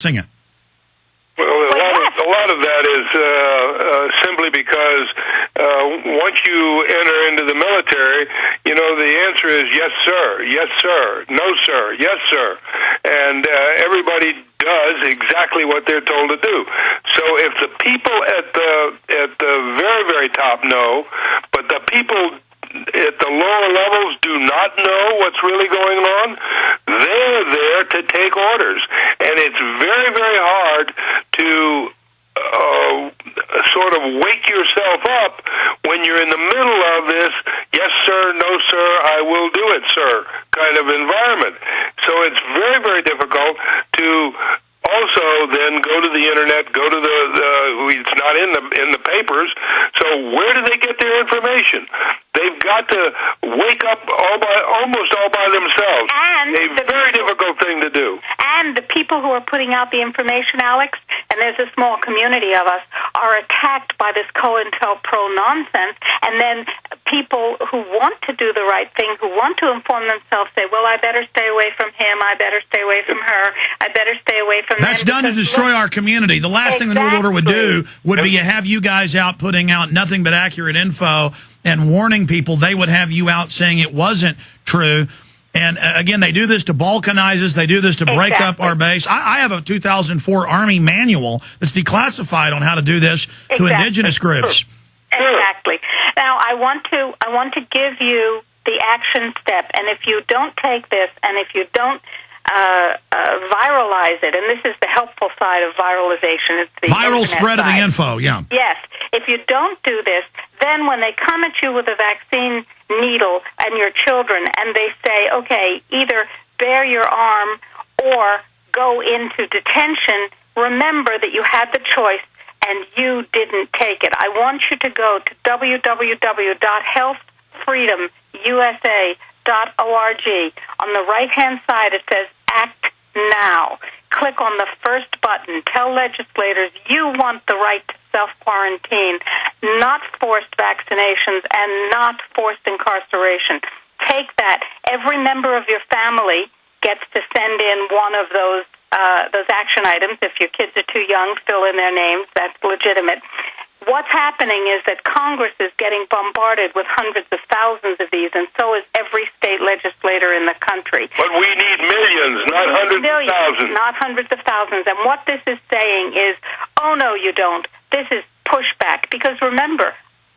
Sing it. Well, a lot of that is simply because once you enter into the military, the answer is yes, sir, yes, sir, no, sir, yes, sir. And everybody does exactly what they're told to do. So if the people at the very, very top know, but the people at the lower levels do not know what's really going on, they're there to take orders. And it's very, very hard to sort of wake yourself up when you're in the middle of this, yes, sir, no, sir, I will do it, sir, kind of environment. So it's very, very difficult to also then go to the internet, go to it's not in the papers. So where do they get their information? They've got to wake up almost all by themselves. And a very difficult thing to do. And the people who are putting out the information, Alex, and there's a small community of us, are attacked by this COINTELPRO nonsense, and then people who want to do the right thing, who want to inform themselves, say, well, I better stay away from him, I better stay away from her, I better stay away from That's done to destroy our community. The last thing the New World Order would do would be have you guys out putting out nothing but accurate info and warning people. They would have you out saying it wasn't true. And again, they do this to balkanize us. They do this to break up our base. I have a 2004 Army manual that's declassified on how to do this to indigenous groups. Exactly. Now, I want to give you the action step. And if you don't take this, and if you don't viralize it, and this is the helpful side of viralization. It's the viral spread of the info, yeah. Yes. If you don't do this, then when they come at you with a vaccine needle and your children, and they say, okay, either bear your arm or go into detention, remember that you had the choice and you didn't take it. I want you to go to www.healthfreedomusa.org. On the right-hand side, it says Act Now. Click on the first button. Tell legislators you want the right to self-quarantine, not forced vaccinations, and not forced incarceration. Take that. Every member of your family gets to send in one of those action items. If your kids are too young, fill in their names. That's legitimate. What's happening is that Congress is getting bombarded with hundreds of thousands of these, and so is every state legislator in the country. But we need millions, not hundreds of thousands. Not hundreds of thousands. And what this is saying is, oh, no, you don't. This is pushback. Because remember,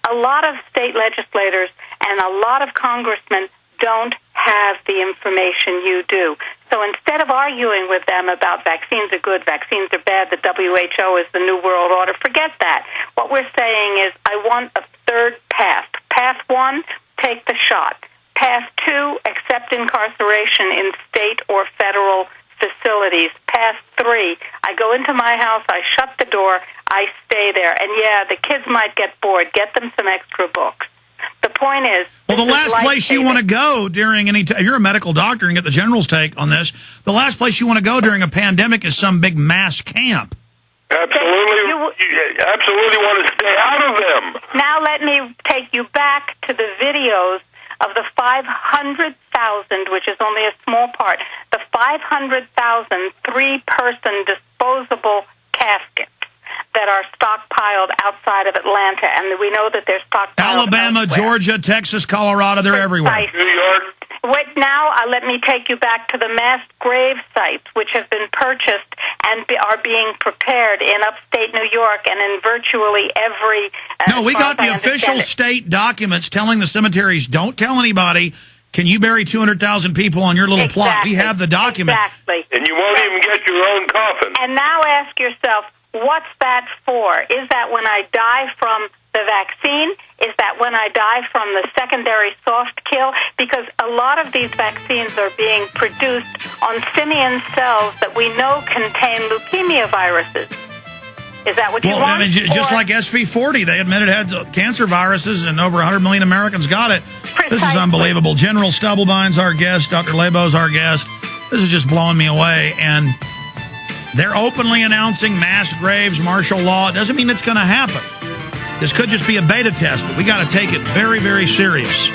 a lot of state legislators and a lot of congressmen don't have the information you do. So instead of arguing with them about vaccines are good, vaccines are bad, the WHO is the New World Order, forget that. What we're saying is, I want a third path. Path one, take the shot. Path two, accept incarceration in state or federal facilities. Path three, I go into my house, I shut the door, I stay there. And yeah, the kids might get bored. Get them some extra books. The point is, well, the last place you want to go during any if you're a medical doctor and get the general's take on this, the last place you want to go during a pandemic is some big mass camp. Absolutely. You absolutely want to stay out of them. Now let me take you back to the videos of the 500,000, which is only a small part, the 500,000 three-person disposable caskets that are stockpiled outside of Atlanta, and we know that they're stockpiled Alabama, elsewhere. Georgia, Texas, Colorado, they're everywhere. New York. Now, let me take you back to the mass grave sites, which have been purchased and are being prepared in upstate New York and in virtually every... No, we got the official state documents telling the cemeteries, don't tell anybody, can you bury 200,000 people on your little plot? We have the document. Exactly. And you won't even get your own coffin. And now ask yourself, what's that for? Is that when I die from the vaccine? Is that when I die from the secondary soft kill? Because a lot of these vaccines are being produced on simian cells that we know contain leukemia viruses. Is that what you want? Well, I mean, just like SV40, they admitted it had cancer viruses, and over 100 million Americans got it. Precisely. This is unbelievable. General Stubblebine's our guest. Dr. Laibow's our guest. This is just blowing me away, and they're openly announcing mass graves, martial law. It doesn't mean it's going to happen. This could just be a beta test, but we got to take it very, very serious.